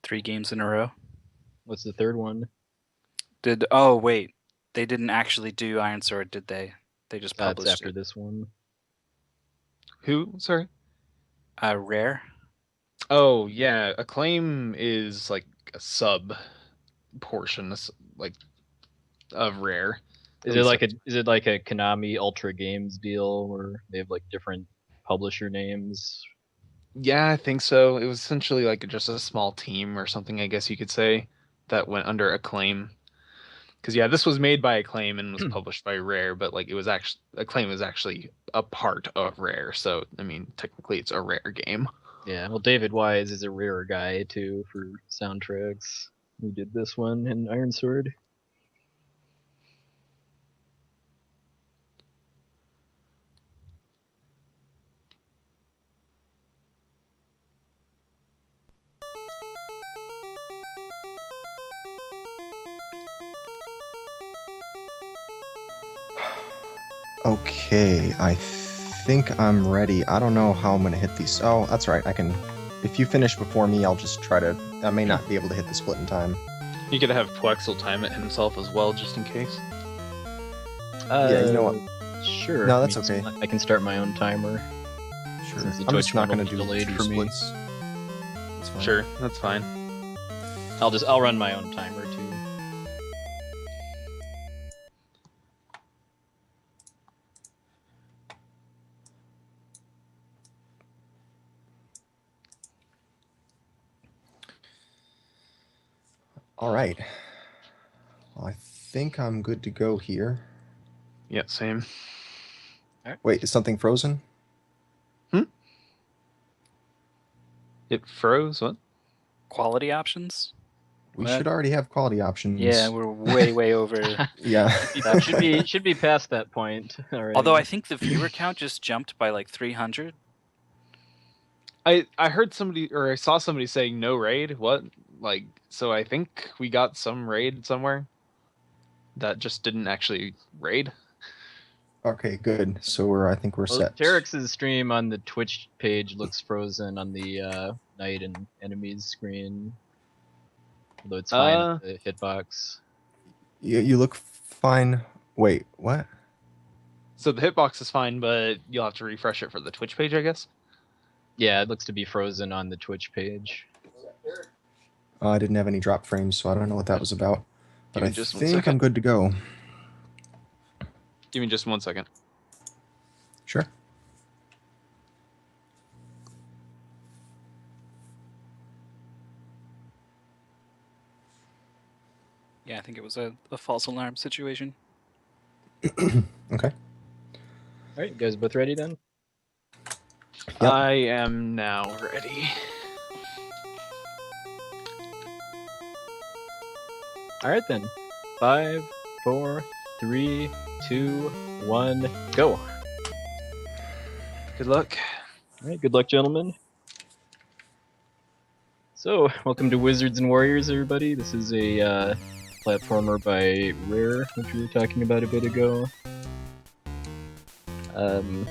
3 games in a row. What's the third one? Oh wait, they didn't actually do Iron Sword, did they? They just It's published after it. this one. Who? Sorry. Rare. Oh yeah, Acclaim is like a sub portion, like of Rare. Is it like a Konami Ultra Games deal where they have like different publisher names? Yeah, I think so. It was essentially like just a small team or something, I guess you could say, that went under Acclaim. Because yeah, this was made by Acclaim and was published by Rare, but like it was actually Acclaim was actually a part of Rare, so I mean technically it's a Rare game. Yeah, well, David Wise is a Rare guy too for soundtracks. He did this one in Iron Sword. Okay, I think I'm ready. I don't know how I'm gonna hit these. Oh, that's right. I can. If you finish before me, I'll just try to. I may not be able to hit the split in time. You could have Plexel time it himself as well, just in case. Yeah, you know what? Sure. No, that's okay. I can start my own timer. Sure. Since the I'm just Twitch not one gonna will be do delayed two for me. splits. That's fine. Sure, that's fine. I'll run my own timer too. All right. Well, I think I'm good to go here. Yeah, same. Wait, is something frozen? It froze. What? Quality options? We What? should already have quality options. Yeah, we're way over. Yeah. That should be past that point already. Although I think the viewer count just jumped by like 300. I heard somebody, or I saw somebody saying no raid. What? Like, so I think we got some raid somewhere that just didn't actually raid. Okay, good. So I think we're set. Terex's stream on the Twitch page looks frozen on the Knight and Enemies screen. Although it's fine on the hitbox. You look fine. Wait, what? So the hitbox is fine, but you'll have to refresh it for the Twitch page, I guess. Yeah, it looks to be frozen on the Twitch page. I didn't have any drop frames, so I don't know what that was about. But I just 1 think second. I'm good to go. Give me just 1 second. Sure. Yeah, I think it was a false alarm situation. Okay. Alright, you guys both ready then? Yep. I am now ready. Alright then. 5, 4, 3, 2, 1, go. Good luck. Alright, good luck, gentlemen. So, welcome to Wizards and Warriors, everybody. This is a platformer by Rare, which we were talking about a bit ago.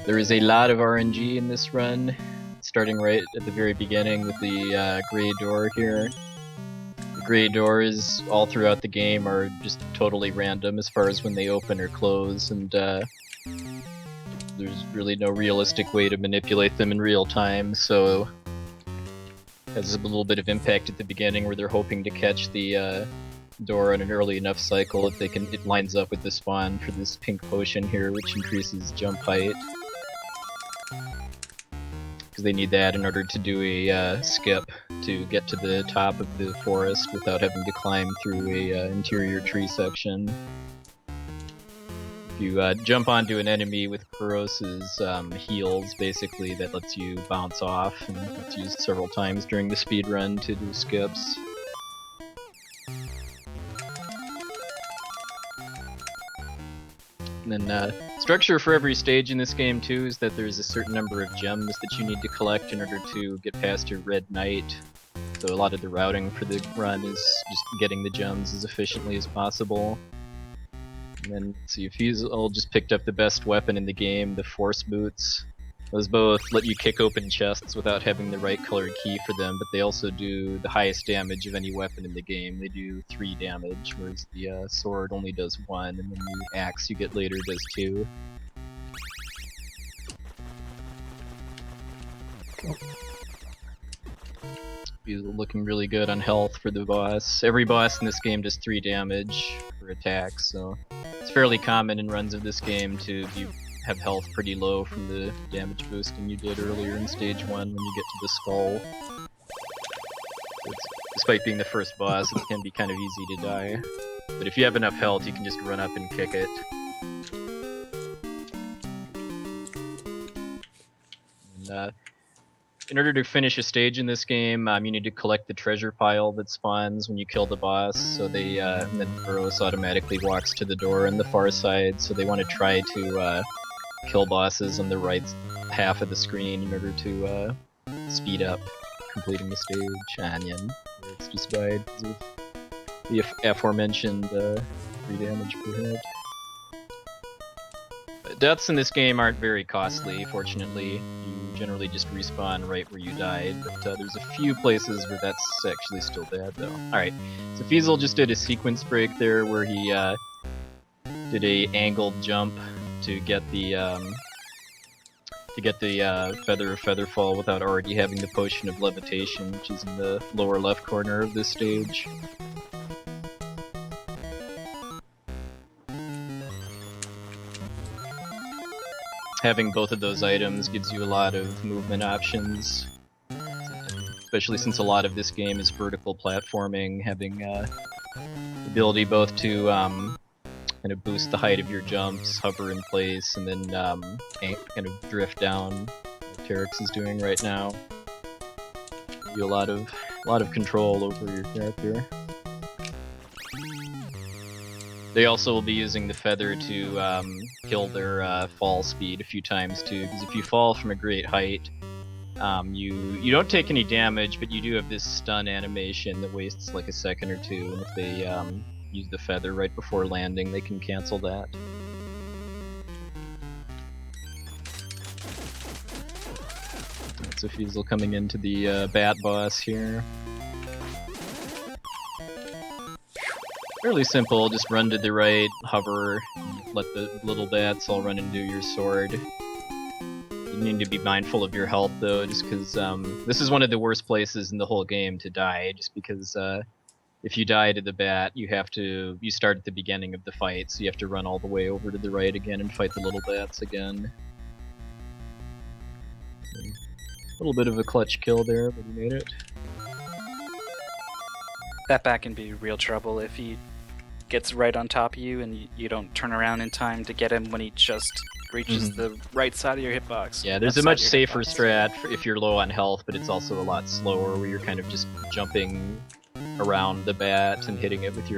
There is a lot of RNG in this run, starting right at the very beginning with the gray door here. The gray doors all throughout the game are just totally random as far as when they open or close, and there's really no realistic way to manipulate them in real time, so it has a little bit of impact at the beginning where they're hoping to catch the door on an early enough cycle if it lines up with the spawn for this pink potion here, which increases jump height. Because they need that in order to do a skip to get to the top of the forest without having to climb through a interior tree section. If you jump onto an enemy with Kuros's heals, basically, that lets you bounce off, and it's used several times during the speed run to do skips. And then structure for every stage in this game too is that there's a certain number of gems that you need to collect in order to get past your Red Knight. So a lot of the routing for the run is just getting the gems as efficiently as possible. And then, so Fusel just picked up the best weapon in the game, the Force Boots. Those both let you kick open chests without having the right colored key for them, but they also do the highest damage of any weapon in the game. They do 3 damage, whereas the sword only does 1, and then the axe you get later does 2. He's looking really good on health for the boss. Every boss in this game does 3 damage for attacks, so it's fairly common in runs of this game to have health pretty low from the damage boosting you did earlier in stage 1 when you get to the skull. Despite being the first boss, it can be kind of easy to die. But if you have enough health, you can just run up and kick it. And, in order to finish a stage in this game, you need to collect the treasure pile that spawns when you kill the boss. So and then Burroughs automatically walks to the door on the far side. So they want to try to kill bosses on the right half of the screen in order to speed up completing the stage. Onion, where it's just by the aforementioned 3 damage per hit. Deaths in this game aren't very costly, fortunately. You generally just respawn right where you died, but there's a few places where that's actually still bad, though. Alright, so Fiesel just did a sequence break there where he did a angled jump to get the Feather of Featherfall without already having the Potion of Levitation, which is in the lower left corner of this stage. Having both of those items gives you a lot of movement options, especially since a lot of this game is vertical platforming, having the ability both to kind of boost the height of your jumps, hover in place, and then kind of drift down, like Terex is doing right now. Give you a lot of control over your character. They also will be using the feather to kill their fall speed a few times too, because if you fall from a great height, you don't take any damage, but you do have this stun animation that wastes like a second or two, and if they use the feather right before landing, they can cancel that. So Fiesel coming into the bat boss here. Fairly simple, just run to the right, hover, let the little bats all run into your sword. You need to be mindful of your health though, just because this is one of the worst places in the whole game to die, just because if you die to the bat, you start at the beginning of the fight, so you have to run all the way over to the right again and fight the little bats again. A little bit of a clutch kill there, but he made it. That bat can be real trouble if he gets right on top of you and you don't turn around in time to get him when he just reaches the right side of your hitbox. Yeah, there's a much safer strat if you're low on health, but it's also a lot slower where you're kind of just jumping around the bat and hitting it with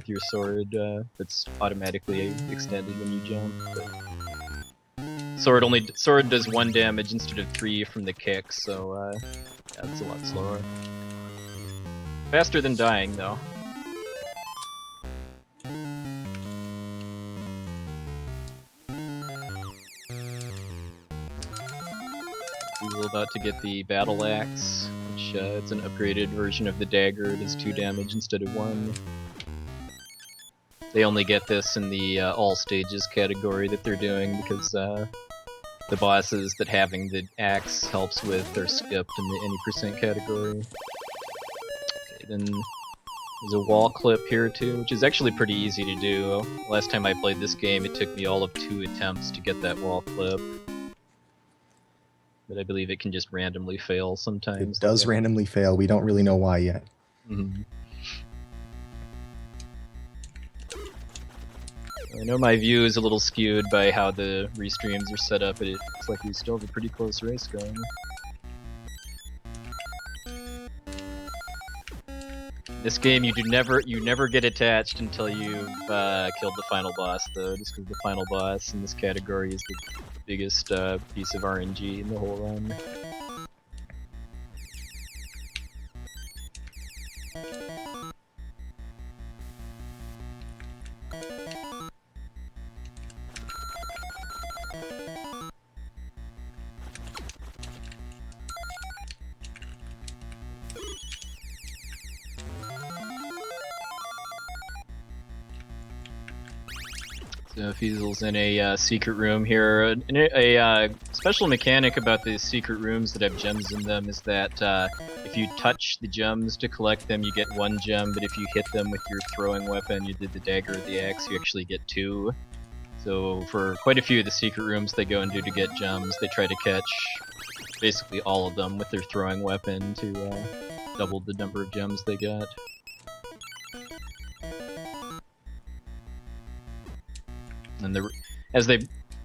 your sword. That's automatically extended when you jump. But sword does 1 damage instead of 3 from the kick, so yeah, it's a lot slower. Faster than dying, though. We're about to get the battle axe, which it's an upgraded version of the dagger. It does 2 damage instead of 1. They only get this in the all stages category that they're doing because the bosses that having the axe helps with are skipped in the any percent category. Then there's a wall clip here too, which is actually pretty easy to do. Last time I played this game, it took me all of 2 attempts to get that wall clip. But I believe it can just randomly fail sometimes. It does randomly fail. We don't really know why yet. Mm-hmm. I know my view is a little skewed by how the restreams are set up, but it looks like we still have a pretty close race going. This game, you never get attached until you've killed the final boss, though, just because the final boss in this category is the biggest piece of RNG in the whole run. Fiesel's in a secret room here. A special mechanic about the secret rooms that have gems in them is that if you touch the gems to collect them, you get 1 gem, but if you hit them with your throwing weapon, you did the dagger or the axe, you actually get 2. So for quite a few of the secret rooms they go into to get gems, they try to catch basically all of them with their throwing weapon to double the number of gems they get. And as they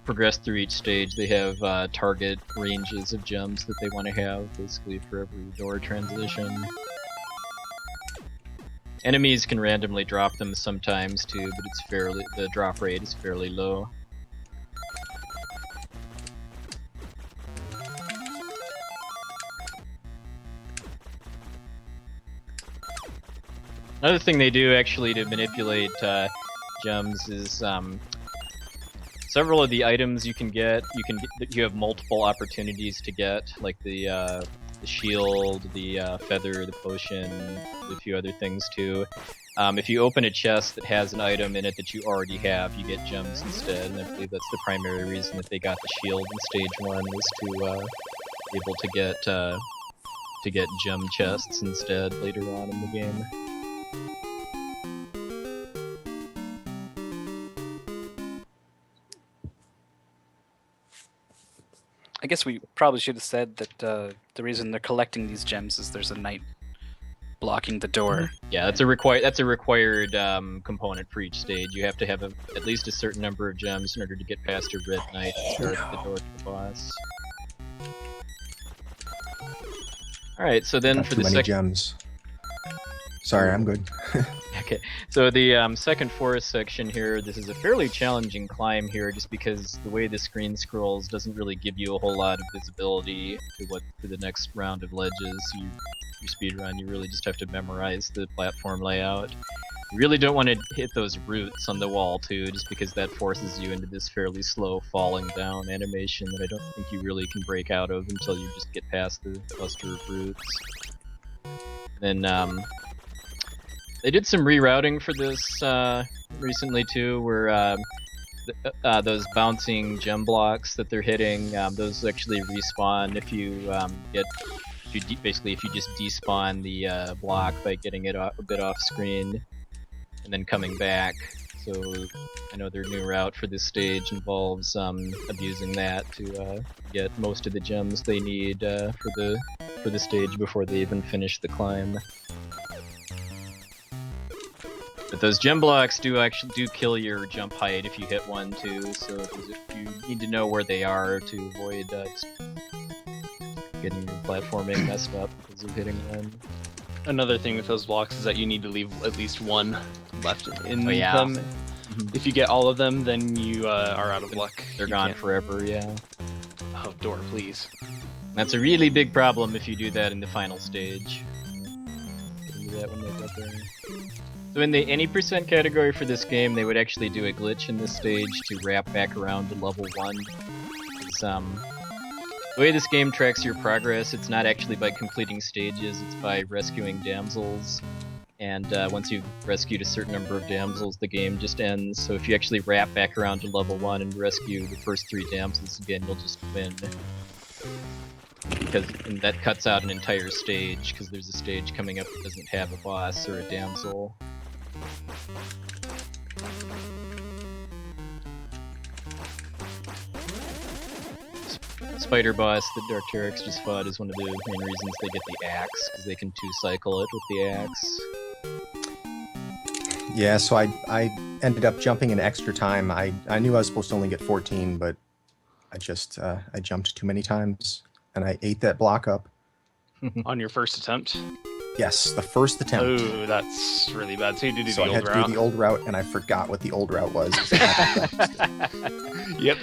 progress through each stage, they have target ranges of gems that they want to have, basically for every door transition. Enemies can randomly drop them sometimes too, but the drop rate is fairly low. Another thing they do actually to manipulate gems is several of the items you have multiple opportunities to get, like the shield, the feather, the potion, a few other things too. If you open a chest that has an item in it that you already have, you get gems instead, and I believe that's the primary reason that they got the shield in stage 1, was to be able to get gem chests instead later on in the game. I guess we probably should have said that the reason they're collecting these gems is there's a knight blocking the door. Yeah, that's a required component for each stage. You have to have at least a certain number of gems in order to get past a red knight and start the door to the boss. Alright, so then Got for too the many second... gems. Sorry, I'm good. Okay, so the second forest section here, this is a fairly challenging climb here, just because the way the screen scrolls doesn't really give you a whole lot of visibility to the next round of ledges. You speedrun, you really just have to memorize the platform layout. You really don't want to hit those roots on the wall too, just because that forces you into this fairly slow falling down animation that I don't think you really can break out of until you just get past the cluster of roots. Then they did some rerouting for this recently too, where those bouncing gem blocks that they're hitting, those actually respawn if you if you just despawn the block by getting it a bit off screen and then coming back. So I know their new route for this stage involves abusing that to get most of the gems they need for the stage before they even finish the climb. But those gem blocks do kill your jump height if you hit one too, so you need to know where they are to avoid getting your platforming messed up because of hitting one. Another thing with those blocks is that you need to leave at least one left in them. Mm-hmm. If you get all of them, then you are out of luck. They're gone forever, yeah. Oh, door, please. That's a really big problem if you do that in the final stage. Get into that when they get there. So in the any percent category for this game, they would actually do a glitch in this stage to wrap back around to level 1. The way this game tracks your progress, it's not actually by completing stages, it's by rescuing damsels. And once you've rescued a certain number of damsels, the game just ends. So if you actually wrap back around to level 1 and rescue the first 3 damsels again, you'll just win. And that cuts out an entire stage, because there's a stage coming up that doesn't have a boss or a damsel. Spider boss that Darkteryx just fought is one of the main reasons they get the axe, because they can 2-cycle it with the axe. Yeah, so I ended up jumping an extra time. I knew I was supposed to only get 14, but I jumped too many times, and I ate that block up. On your first attempt? Yes, the first attempt. Oh, that's really bad. So you did So I had to do the old route, and I forgot what the old route was. Yep.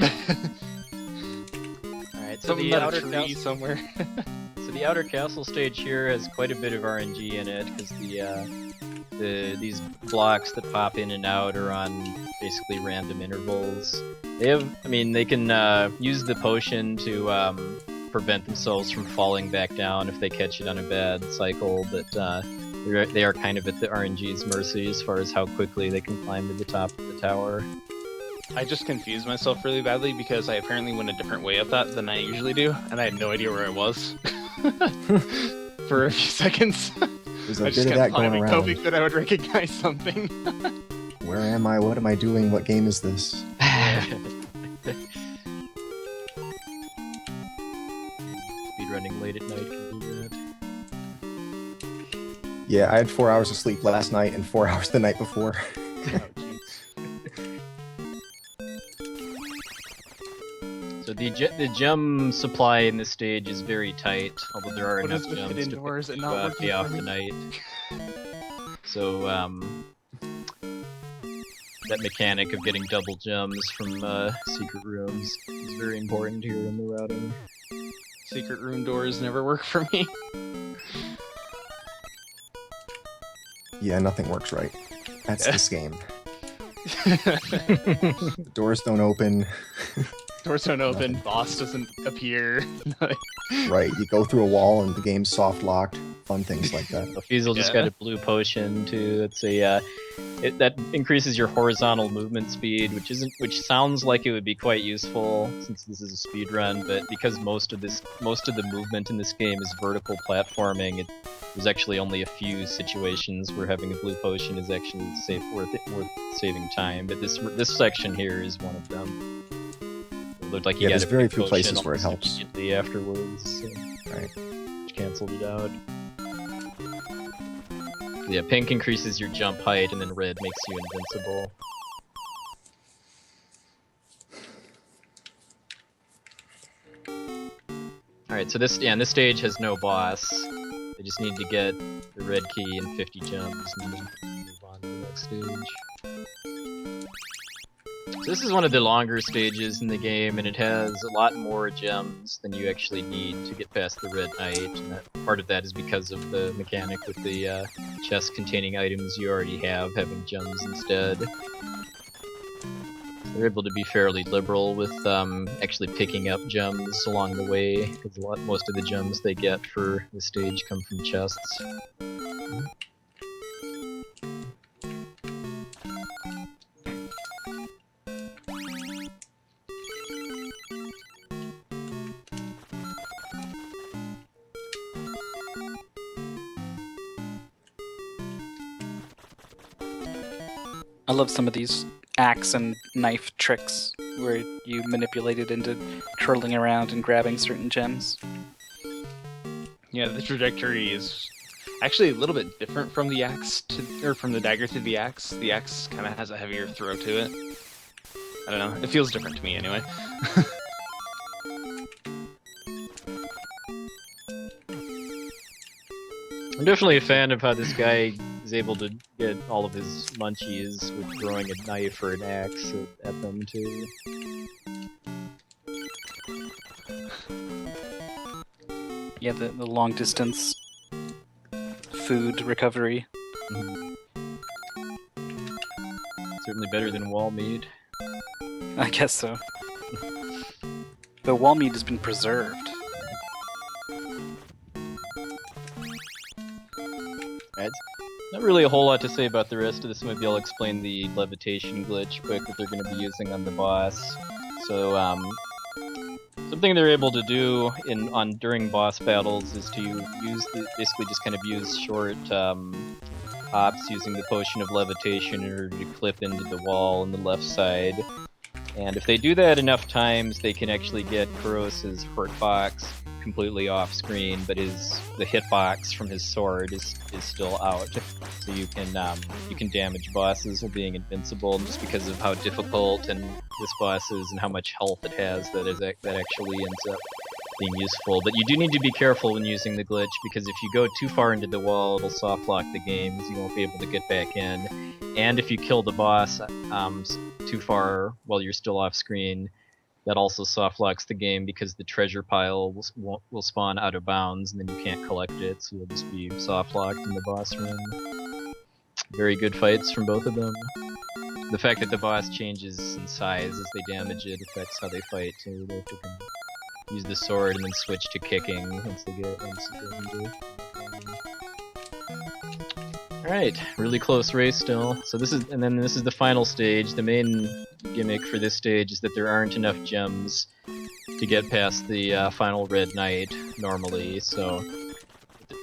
Alright, so Something the about outer a tree castle, somewhere. so the outer castle stage here has quite a bit of RNG in it, because these blocks that pop in and out are on basically random intervals. They can use the potion to prevent themselves from falling back down if they catch it on a bad cycle, but they are kind of at the RNG's mercy as far as how quickly they can climb to the top of the tower. I just confused myself really badly because I apparently went a different way up that than I usually do, and I had no idea where I was for a few seconds. There's I a just bit of kept that going climbing, around. hoping that I would recognize something. Where am I? What am I doing? What game is this? Speedrunning late at night can do that. Yeah, I had 4 hours of sleep last night and 4 hours the night before. Oh, jeez. So the gem supply in this stage is very tight, although there are What enough is with gems it to indoors and not working pay for off me? the night. So that mechanic of getting double gems from secret rooms is very important here in the routing. Secret room doors never work for me. Yeah, nothing works right. That's this game. Doors don't open. Doors don't open, boss doesn't appear. Right, you go through a wall and the game's soft locked. Fun things like that. Fiesel just Yeah. got a blue potion too. It's a that increases your horizontal movement speed, which sounds like it would be quite useful since this is a speed run, but because most of the movement in this game is vertical platforming, there's actually only a few situations where having a blue potion is actually worth saving time. But this section here is one of them. It looked like you Yeah, got there's a very blue few places potion where it almost helps. immediately afterwards. So Right. which canceled it out. Yeah, pink increases your jump height, and then red makes you invincible. Alright, so this stage has no boss. They just need to get the red key and 50 jumps, and then move on to the next stage. So this is one of the longer stages in the game, and it has a lot more gems than you actually need to get past the Red Knight, and part of that is because of the mechanic with the chest containing items you already have, having gems instead. They're able to be fairly liberal with actually picking up gems along the way, because most of the gems they get for the stage come from chests. I love some of these axe and knife tricks where you manipulate it into curling around and grabbing certain gems. Yeah, the trajectory is actually a little bit different from the from the dagger to the axe. The axe kind of has a heavier throw to it. I don't know. It feels different to me anyway. I'm definitely a fan of how this guy is able to get all of his munchies with throwing a knife or an axe at them too. Yeah, the long distance food recovery. Certainly better than wall meat. I guess so. But wall meat has been preserved. Right. Not really a whole lot to say about the rest of this. Maybe I'll explain the levitation glitch quick that they're going to be using on the boss. So, something they're able to do during boss battles is to basically just kind of use short hops using the potion of levitation in order to clip into the wall on the left side. And if they do that enough times, they can actually get Kuros's hurtbox completely off screen, but the hitbox from his sword is still out. So you can damage bosses while being invincible, and just because of how difficult and this boss is and how much health it has, that actually ends up being useful. But you do need to be careful when using the glitch, because if you go too far into the wall, it'll soft lock the game, so you won't be able to get back in. And if you kill the boss too far while you're still off screen, that also soft locks the game, because the treasure pile will spawn out of bounds, and then you can't collect it, so you'll just be soft locked in the boss room. Very good fights from both of them. The fact that the boss changes in size as they damage it affects how they fight too. They can use the sword and then switch to kicking once they get into it. Alright, really close race still. So this is the final stage. The main gimmick for this stage is that there aren't enough gems to get past the final red knight normally, so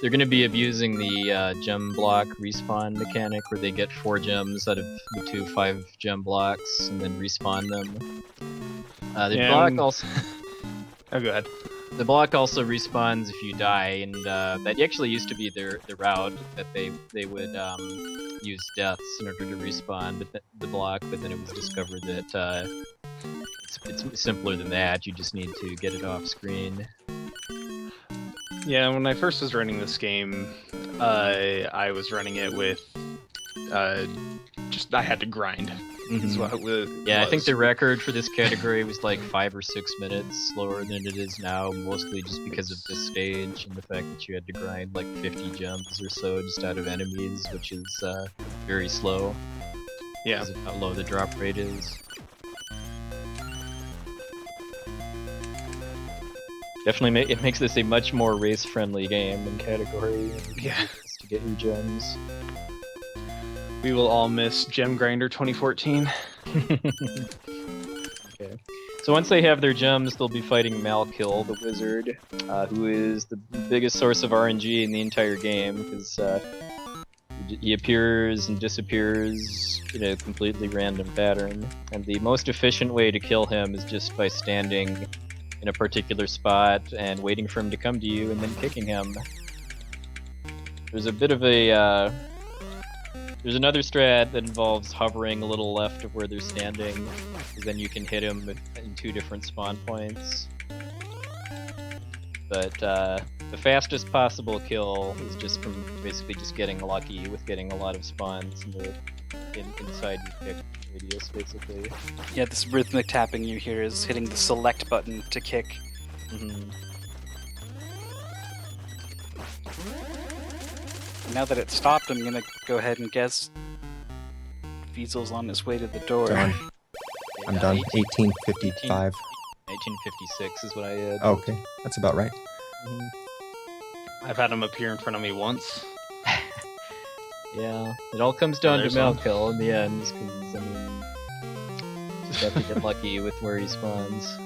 they're going to be abusing the gem block respawn mechanic where they get 4 gems out of the 2 5-gem blocks and then respawn them. The block also... Oh, go ahead. The block also respawns if you die, and that actually used to be their route, that they would use deaths in order to respawn the block, but then it was discovered that it's simpler than that. You just need to get it off screen. Yeah, when I first was running this game, I was running it with I had to grind. Is what it was. Yeah, I think the record for this category was like 5 or 6 minutes slower than it is now, mostly just because of this stage and the fact that you had to grind like 50 gems or so just out of enemies, which is very slow. Yeah. Because of how low the drop rate is. Definitely, it makes this a much more race-friendly game in category. Yeah. To get your gems. We will all miss Gem Grinder 2014. Okay. So once they have their gems, they'll be fighting Malkill, the wizard, who is the biggest source of RNG in the entire game, because he appears and disappears in a completely random pattern. And the most efficient way to kill him is just by standing in a particular spot and waiting for him to come to you and then kicking him. There's a bit of a... There's another strat that involves hovering a little left of where they're standing, because then you can hit him in 2 different spawn points. But the fastest possible kill is just from basically just getting lucky with getting a lot of spawns inside your kick radius, basically. Yeah, this rhythmic tapping you hear is hitting the select button to kick. Now that it stopped, I'm gonna go ahead and guess Viesel's on his way to the door. Done. I'm done. 1855. 1856 is what I had. Okay, that's about right. I've had him appear in front of me once. Yeah, it all comes down to There's one. Malkill in the end, because, I mean, just have to get lucky with where he spawns.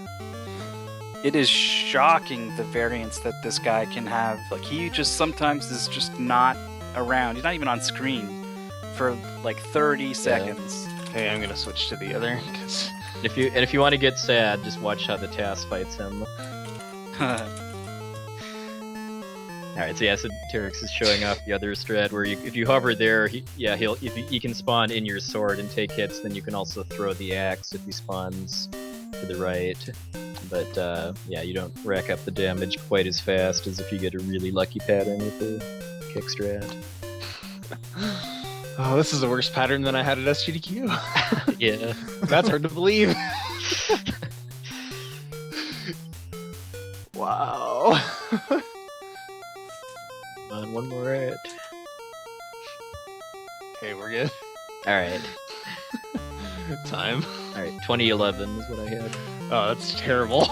It is shocking the variance that this guy can have. Like, he just sometimes is just not around. He's not even on screen for like 30 seconds. Hey, I'm gonna switch to the other, because... If you want to get sad, just watch how the TAS fights him. Alright, so yeah, so Terex is showing off the other strat where if you hover there, he can spawn in your sword and take hits, then you can also throw the axe if he spawns to the right. But yeah, you don't rack up the damage quite as fast as if you get a really lucky pattern with the kick strat. Oh, this is a worse pattern than I had at SGDQ. Yeah. That's hard to believe. Wow. On one more hit. Okay, we're good. Alright. Time. Alright, 2011 is what I had. Oh, that's terrible.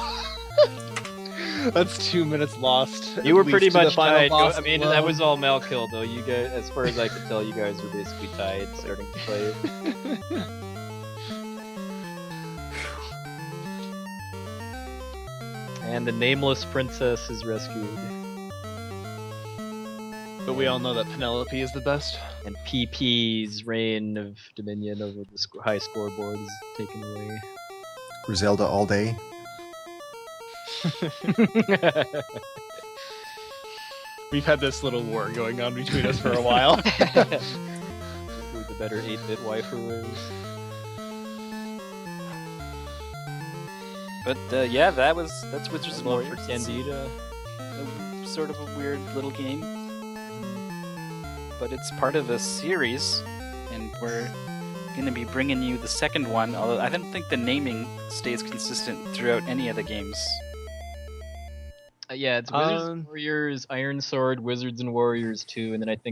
That's 2 minutes lost. You were pretty to the much final tied. boss I mean, alone. that was all Malkill, though. You guys, as far as I could tell, you guys were basically tied starting to play. And the nameless princess is rescued. But we all know that Penelope is the best. And PP's reign of dominion over the high scoreboard is taken away. Griselda all day. We've had this little war going on between us for a while. Who the better 8-bit waifu is. But yeah, that's Wizards and More for Warriors. It's Candida. sort of a weird little game, but it's part of a series, and we're going to be bringing you the second one, although I don't think the naming stays consistent throughout any of the games. Yeah, it's Wizards and Warriors, Iron Sword, Wizards and Warriors 2, and then I think